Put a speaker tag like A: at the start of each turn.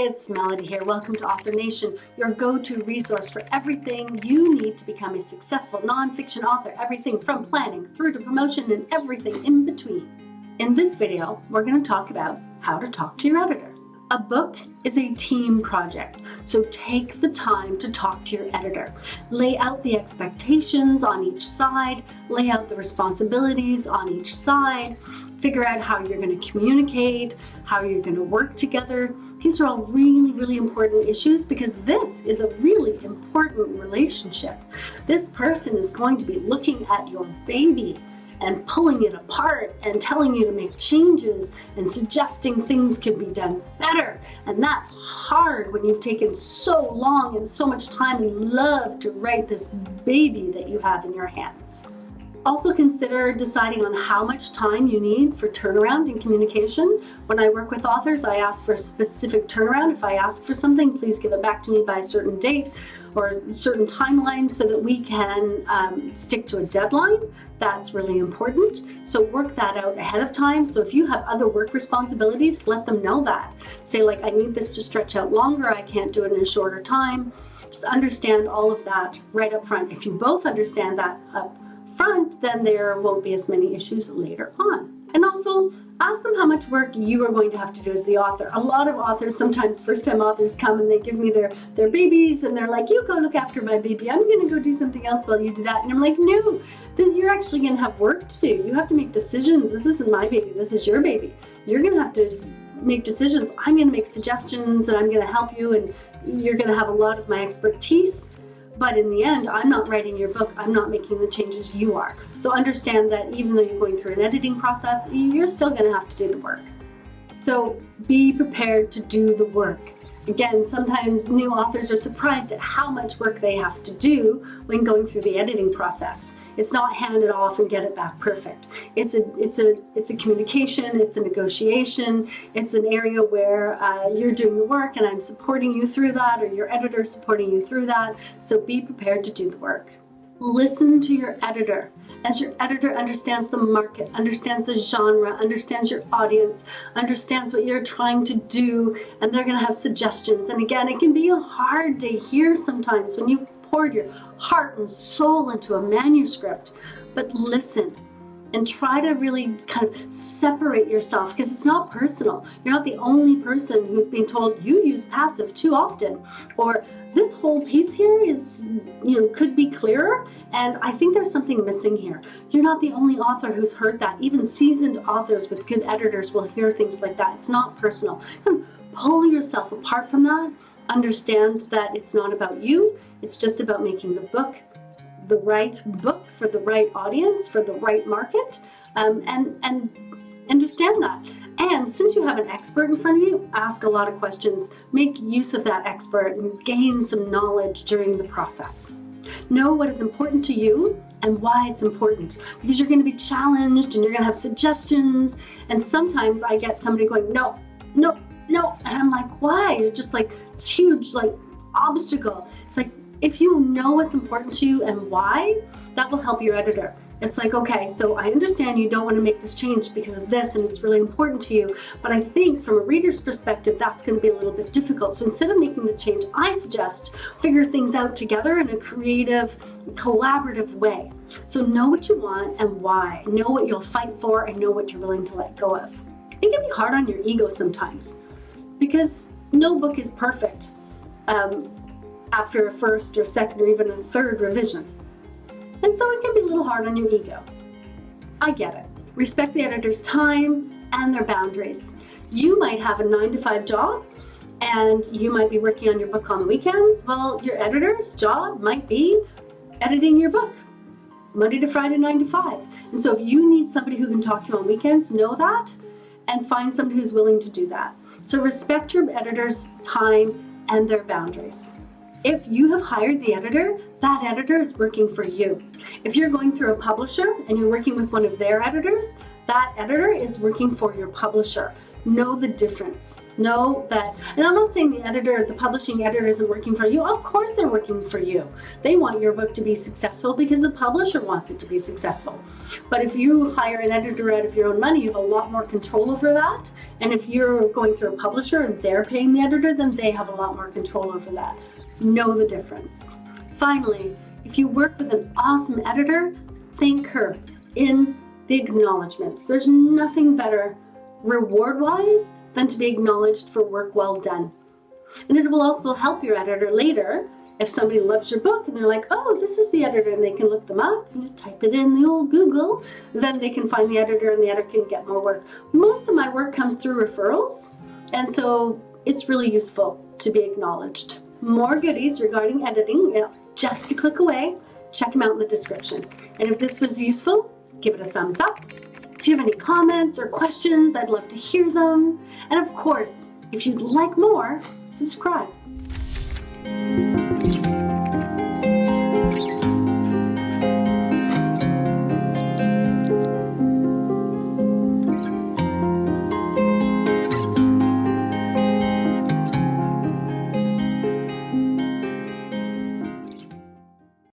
A: it's Melody here. Welcome to Author Nation, your go-to resource for everything you need to become a successful nonfiction author, everything from planning through to promotion and everything in between. In this video, we're going to talk about how to talk to your editor. A book is a team project, so take the time to talk to your editor. Lay out the expectations on each side, lay out the responsibilities on each side, figure out how you're going to communicate, how you're going to work together. These are all really, really important issues because this is a really important relationship. This person is going to be looking at your baby and pulling it apart and telling you to make changes and suggesting things could be done better. And that's hard when you've taken so long and so much time and love to write this baby that you have in your hands. Also consider deciding on how much time you need for turnaround in communication. When I work with authors, I ask for a specific turnaround. If I ask for something, please give it back to me by a certain date or a certain timeline so that we can stick to a deadline. That's really important. So work that out ahead of time. So if you have other work responsibilities, let them know that. Say like, I need this to stretch out longer. I can't do it in a shorter time. Just understand all of that right up front. If you both understand that up front, then there won't be as many issues later on. And also ask them how much work you are going to have to do as the author. A lot of authors, sometimes first-time authors come and they give me their babies and they're like, you go look after my baby. I'm going to go do something else while you do that. And I'm like, no, you're actually going to have work to do. You have to make decisions. This isn't my baby. This is your baby. You're going to have to make decisions. I'm going to make suggestions and I'm going to help you and you're going to have a lot of my expertise. But in the end, I'm not writing your book. I'm not making the changes, you are. So understand that even though you're going through an editing process, you're still going to have to do the work. So be prepared to do the work. Again, sometimes new authors are surprised at how much work they have to do when going through the editing process. It's not hand it off and get it back perfect. It's a communication, it's a negotiation, it's an area where you're doing the work and I'm supporting you through that, or your editor supporting you through that. So be prepared to do the work. Listen to your editor. As your editor understands the market, understands the genre, understands your audience, understands what you're trying to do, and they're going to have suggestions. And again, it can be hard to hear sometimes when you've poured your heart and soul into a manuscript, but listen and try to really kind of separate yourself because it's not personal. You're not the only person who's being told you use passive too often, or this whole piece here is, could be clearer, and I think there's something missing here. You're not the only author who's heard that. Even seasoned authors with good editors will hear things like that. It's not personal. Kind of pull yourself apart from that. Understand that it's not about you. It's just about making the book the right book for the right audience, for the right market, and understand that. And since you have an expert in front of you, ask a lot of questions. Make use of that expert and gain some knowledge during the process. Know what is important to you and why it's important, because you're going to be challenged and you're going to have suggestions. And sometimes I get somebody going, no, no, no. And I'm like, why? You're just like this huge obstacle. It's like, if you know what's important to you and why, that will help your editor. It's like, okay, so I understand you don't want to make this change because of this and it's really important to you, but I think from a reader's perspective, that's going to be a little bit difficult. So instead of making the change, I suggest figure things out together in a creative, collaborative way. So know what you want and why. Know what you'll fight for and know what you're willing to let go of. It can be hard on your ego sometimes because no book is perfect. After a first or second or even a third revision. And so it can be a little hard on your ego. I get it. Respect the editor's time and their boundaries. You might have a 9-to-5 job and you might be working on your book on the weekends. Well, your editor's job might be editing your book Monday to Friday, 9 to 5. And so if you need somebody who can talk to you on weekends, know that and find somebody who's willing to do that. So respect your editor's time and their boundaries. If you have hired the editor, that editor is working for you. If you're going through a publisher and you're working with one of their editors, that editor is working for your publisher. Know the difference. Know that, and I'm not saying the publishing editor isn't working for you. Of course they're working for you. They want your book to be successful because the publisher wants it to be successful. But if you hire an editor out of your own money, you have a lot more control over that. And if you're going through a publisher and they're paying the editor, then they have a lot more control over that. Know the difference. Finally, if you work with an awesome editor, thank her in the acknowledgments. There's nothing better reward-wise than to be acknowledged for work well done. And it will also help your editor later if somebody loves your book and they're like, oh, this is the editor, and they can look them up and you type it in the old Google, then they can find the editor and the editor can get more work. Most of my work comes through referrals, and so it's really useful to be acknowledged. More goodies regarding editing, just a click away. Check them out in the description. And if this was useful, give it a thumbs up. If you have any comments or questions, I'd love to hear them. And of course, if you'd like more, subscribe.